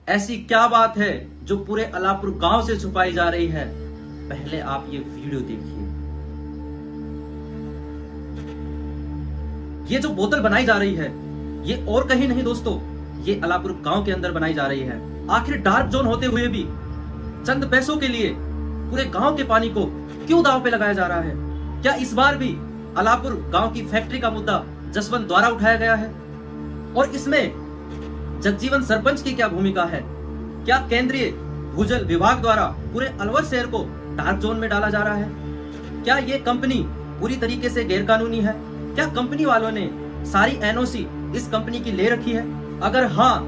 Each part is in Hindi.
ऐसी क्या बात है जो पूरे अलापुर गांव से छुपाई जा रही है? पहले आप ये वीडियो देखिए। ये जो बोतल बनाई जा रही है ये और कहीं नहीं दोस्तों, ये अलापुर गांव के अंदर बनाई जा रही है। आखिर डार्क जोन होते हुए भी चंद पैसों के लिए पूरे गांव के पानी को क्यों दांव पे लगाया जा रहा है? क्या इस बार भी अलापुर गांव की फैक्ट्री का मुद्दा जसवंत द्वारा उठाया गया है? और इसमें जगजीवन सरपंच की क्या भूमिका है? क्या केंद्रीय भूजल विभाग द्वारा पूरे अलवर शहर को डार्क जोन में डाला जा रहा है? क्या ये कंपनी पूरी तरीके से गैरकानूनी है? क्या कंपनी वालों ने सारी एनओसी इस कंपनी की ले रखी है? अगर हाँ,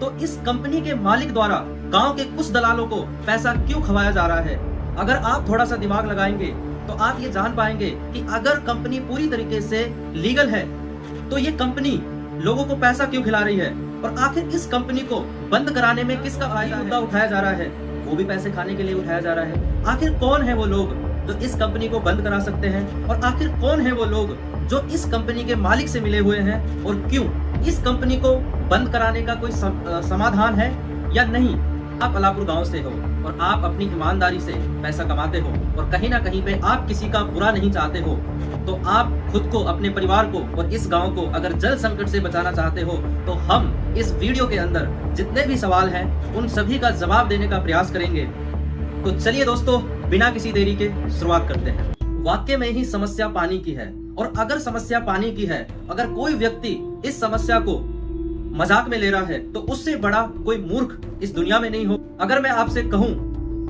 तो इस कंपनी के मालिक द्वारा गांव के कुछ दलालों को पैसा क्यों खवाया जा रहा है? अगर आप थोड़ा सा दिमाग लगाएंगे तो आप ये जान पाएंगे कि अगर कंपनी पूरी तरीके से लीगल है तो ये कंपनी लोगों को पैसा क्यों खिला रही है? और आखिर इस कंपनी को बंद कराने में किसका फायदा मुद्दा उठाया जा रहा है? वो भी पैसे खाने के लिए उठाया जा रहा है। आखिर कौन है वो लोग जो इस कंपनी को बंद करा सकते हैं? और आखिर कौन है वो लोग जो इस कंपनी के मालिक से मिले हुए हैं? और क्यों इस कंपनी को बंद कराने का कोई समाधान है या नहीं? आप अलापुर गांव से हो और आप अपनी ईमानदारी से पैसा कमाते हो और कहीं ना कहीं पे आप किसी का बुरा नहीं चाहते हो, तो आप खुद को, अपने परिवार को और इस गांव को अगर जल संकट से बचाना चाहते हो तो हम इस वीडियो के अंदर जितने भी सवाल हैं उन सभी का जवाब देने का प्रयास करेंगे। तो चलिए दोस्तों, बिना किसी देरी के शुरुआत करते हैं। वाकई में ही समस्या पानी की है, और अगर समस्या पानी की है, अगर कोई व्यक्ति इस समस्या को मजाक में ले रहा है तो उससे बड़ा कोई मूर्ख इस दुनिया में नहीं हो। अगर मैं आपसे कहूं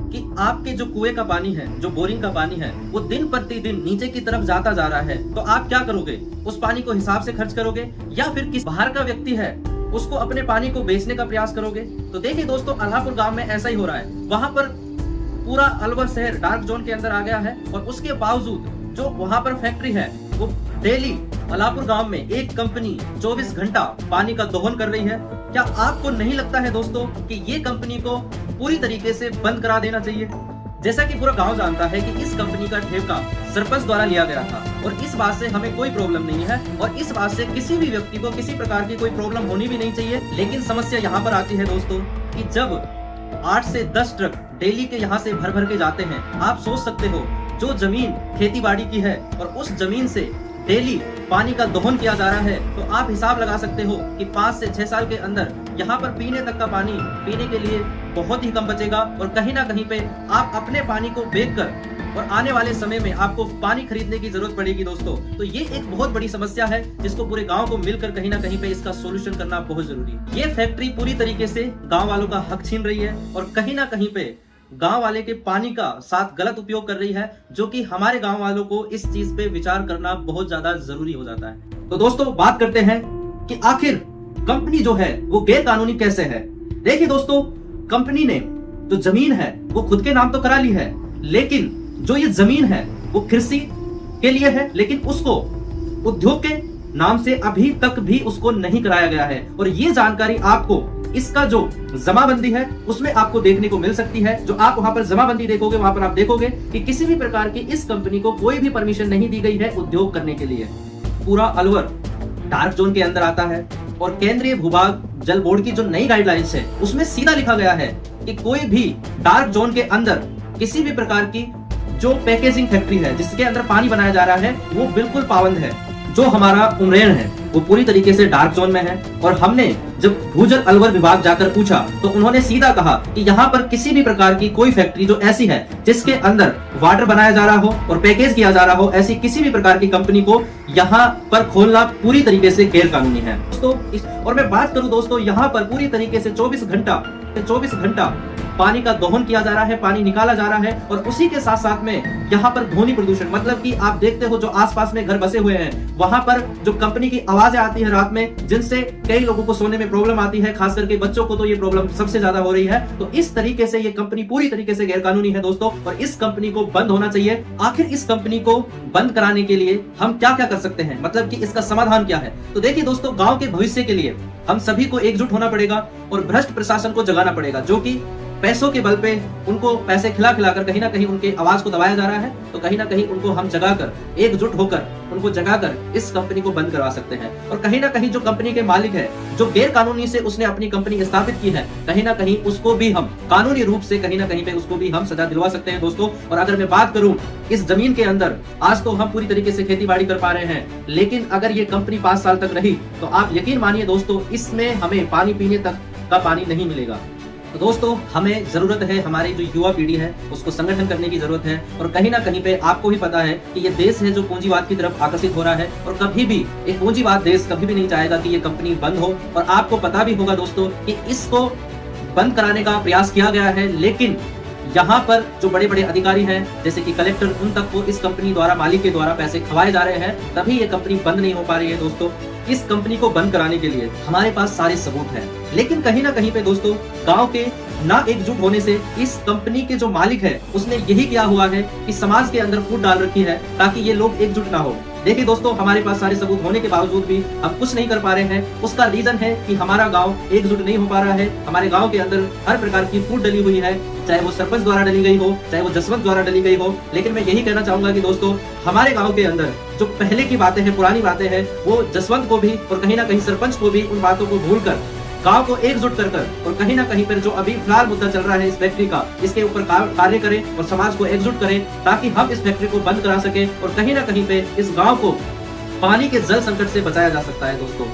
कि आपके जो कुएं का पानी है, जो बोरिंग का पानी है, वो दिन प्रतिदिन नीचे की तरफ जाता जा रहा है, तो आप क्या करोगे? उस पानी को हिसाब से खर्च करोगे या फिर किस बाहर का व्यक्ति है उसको अपने पानी को बेचने का प्रयास करोगे? तो देखिए दोस्तों, अलापुर गांव में ऐसा ही हो रहा है। वहां पर पूरा अलवर शहर डार्क जोन के अंदर आ गया है और उसके बावजूद जो वहां पर फैक्ट्री है वो डेली अलापुर गांव में एक कंपनी 24 घंटा पानी का दोहन कर रही है। क्या आपको नहीं लगता है दोस्तों कि ये कंपनी को पूरी तरीके से बंद करा देना चाहिए? जैसा कि पूरा गांव जानता है कि इस कंपनी का ठेका सरपंच द्वारा लिया गया था और इस बात से हमें कोई प्रॉब्लम नहीं है और इस बात से किसी भी व्यक्ति को किसी प्रकार की कोई प्रॉब्लम होनी भी नहीं चाहिए। लेकिन समस्या यहाँ पर आती है दोस्तों कि जब 8 से 10 ट्रक डेली के यहाँ से भर भर के जाते हैं, आप सोच सकते हो जो जमीन खेती बाड़ी की है और उस जमीन से डेली पानी का दोहन किया जा रहा है, तो आप हिसाब लगा सकते हो कि 5 से 6 साल के अंदर यहाँ पर पीने तक का पानी पीने के लिए बहुत ही कम बचेगा और कहीं ना कहीं पे आप अपने पानी को बेचकर और आने वाले समय में आपको पानी खरीदने की जरूरत पड़ेगी दोस्तों। तो ये एक बहुत बड़ी समस्या है जिसको पूरे गांव को मिलकर कहीं ना कहीं पे इसका सोल्यूशन करना बहुत जरूरी है। ये फैक्ट्री पूरी तरीके से गाँव वालों का हक छीन रही है और कहीं ना कहीं पे गांव वाले के पानी का साथ गलत उपयोग कर रही है, जो कि हमारे गांव वालों को इस चीज पे विचार करना बहुत ज्यादा जरूरी हो जाता है। तो दोस्तों, बात करते हैं कि आखिर कंपनी जो है वो गैर कानूनी कैसे है। देखिए दोस्तों, कंपनी ने जो जमीन है वो खुद के नाम तो करा ली है, लेकिन जो ये जमीन है वो कृषि के लिए है, लेकिन उसको उद्योग के नाम से अभी तक भी उसको नहीं कराया गया है। और ये जानकारी आपको इसका जो जमाबंदी है उसमें आपको देखने को मिल सकती है। जो आप वहां पर जमाबंदी देखोगे वहां पर आप देखोगे कि किसी भी प्रकार की इस कंपनी को कोई भी परमिशन नहीं दी गई है उद्योग करने के लिए। पूरा अलवर डार्क जोन के अंदर आता है और केंद्रीय भूभाग जल बोर्ड की जो नई गाइडलाइंस है उसमें सीधा लिखा गया है कि कोई भी डार्क जोन के अंदर किसी भी प्रकार की जो पैकेजिंग फैक्ट्री है जिसके अंदर पानी बनाया जा रहा है वो बिल्कुल पाबंद है। जो हमारा उमरेन है वो पूरी तरीके से डार्क जोन में है और हमने जब भूजल अलवर विभाग जाकर पूछा तो उन्होंने सीधा कहा कि यहाँ पर किसी भी प्रकार की कोई फैक्ट्री जो ऐसी है जिसके अंदर वाटर बनाया जा रहा हो और पैकेज किया जा रहा हो, ऐसी किसी भी प्रकार की कंपनी को यहाँ पर खोलना पूरी तरीके से गैर कानूनी है दोस्तों। और मैं बात करूं दोस्तों, यहाँ पर पूरी तरीके से 24 घंटा पानी का दोहन किया जा रहा है, पानी निकाला जा रहा है और उसी के साथ साथ में यहाँ पर ध्वनि प्रदूषण, मतलब कि आप देखते हो जो आसपास में घर बसे हुए हैं वहां पर जो कंपनी की आवाजें आती है रात में, जिनसे कई लोगों को सोने में प्रॉब्लम आती है, खास करके बच्चों को तो ये प्रॉब्लम सबसे ज्यादा हो रही है। तो इस तरीके से ये कंपनी पूरी तरीके से गैरकानूनी है दोस्तों और इस कंपनी को बंद होना चाहिए। आखिर इस कंपनी को बंद कराने के लिए हम क्या क्या कर सकते हैं, मतलब कि इसका समाधान क्या है? तो देखिए दोस्तों, गांव के भविष्य के लिए हम सभी को एकजुट होना पड़ेगा और भ्रष्ट प्रशासन को जगाना पड़ेगा, जो कि पैसों के बल पे उनको पैसे खिला खिलाकर कहीं ना कहीं उनके आवाज को दबाया जा रहा है, तो कहीं ना कहीं उनको हम जगाकर, एकजुट होकर उनको जगाकर इस कंपनी को बंद करवा सकते हैं। और कहीं ना कहीं जो कंपनी के मालिक है, जो गैर कानूनी से उसने अपनी कंपनी स्थापित की है, कहीं ना कहीं उसको भी हम कानूनी रूप से कहीं ना कहीं पे उसको भी हम सजा दिलवा सकते हैं दोस्तों। और अगर मैं बात करूं इस जमीन के अंदर, आज तो हम पूरी तरीके से खेती बाड़ी कर पा रहे हैं, लेकिन अगर ये कंपनी 5 साल तक रही तो आप यकीन मानिए दोस्तों, इसमें हमें पानी पीने तक का पानी नहीं मिलेगा। तो दोस्तों, हमें जरूरत है, हमारी जो युवा पीढ़ी है उसको संगठन करने की जरूरत है। और कहीं ना कहीं पे आपको भी पता है कि ये देश है जो पूंजीवाद की तरफ आकर्षित हो रहा है, और कभी भी एक पूंजीवाद देश कभी भी नहीं चाहेगा कि ये कंपनी बंद हो। और आपको पता भी होगा दोस्तों कि इसको बंद कराने का प्रयास किया गया है, लेकिन यहाँ पर जो बड़े बड़े अधिकारी हैं जैसे कि कलेक्टर, उन तक को इस कंपनी द्वारा, मालिक के द्वारा पैसे खवाए जा रहे हैं, तभी ये कंपनी बंद नहीं हो पा रही है दोस्तों। इस कंपनी को बंद कराने के लिए हमारे पास सारे सबूत हैं, लेकिन कहीं ना कहीं पे दोस्तों गांव के ना एकजुट होने से इस कंपनी के जो मालिक है उसने यही किया हुआ है कि समाज के अंदर फूट डाल रखी है ताकि ये लोग एकजुट ना हो। देखिए दोस्तों, हमारे पास सारे सबूत होने के बावजूद भी हम कुछ नहीं कर पा रहे हैं। उसका रीजन है कि हमारा गांव एकजुट नहीं हो पा रहा है। हमारे गांव के अंदर हर प्रकार की फूट डली हुई है, चाहे वो सरपंच द्वारा डली गई हो, चाहे वो जसवंत द्वारा डली गई हो। लेकिन मैं यही कहना चाहूंगा कि दोस्तों, हमारे गांव के अंदर जो पहले की बातें हैं, पुरानी बातें हैं, वो जसवंत को भी और कहीं ना कहीं सरपंच को भी उन बातों को भूलकर गांव को एकजुट कर और कहीं ना कहीं पर जो अभी फिलहाल मुद्दा चल रहा है इस फैक्ट्री का, इसके ऊपर कार्य करें और समाज को एकजुट करें ताकि हम इस फैक्ट्री को बंद करा सके और कहीं ना कहीं पे इस गांव को पानी के जल संकट से बचाया जा सकता है दोस्तों।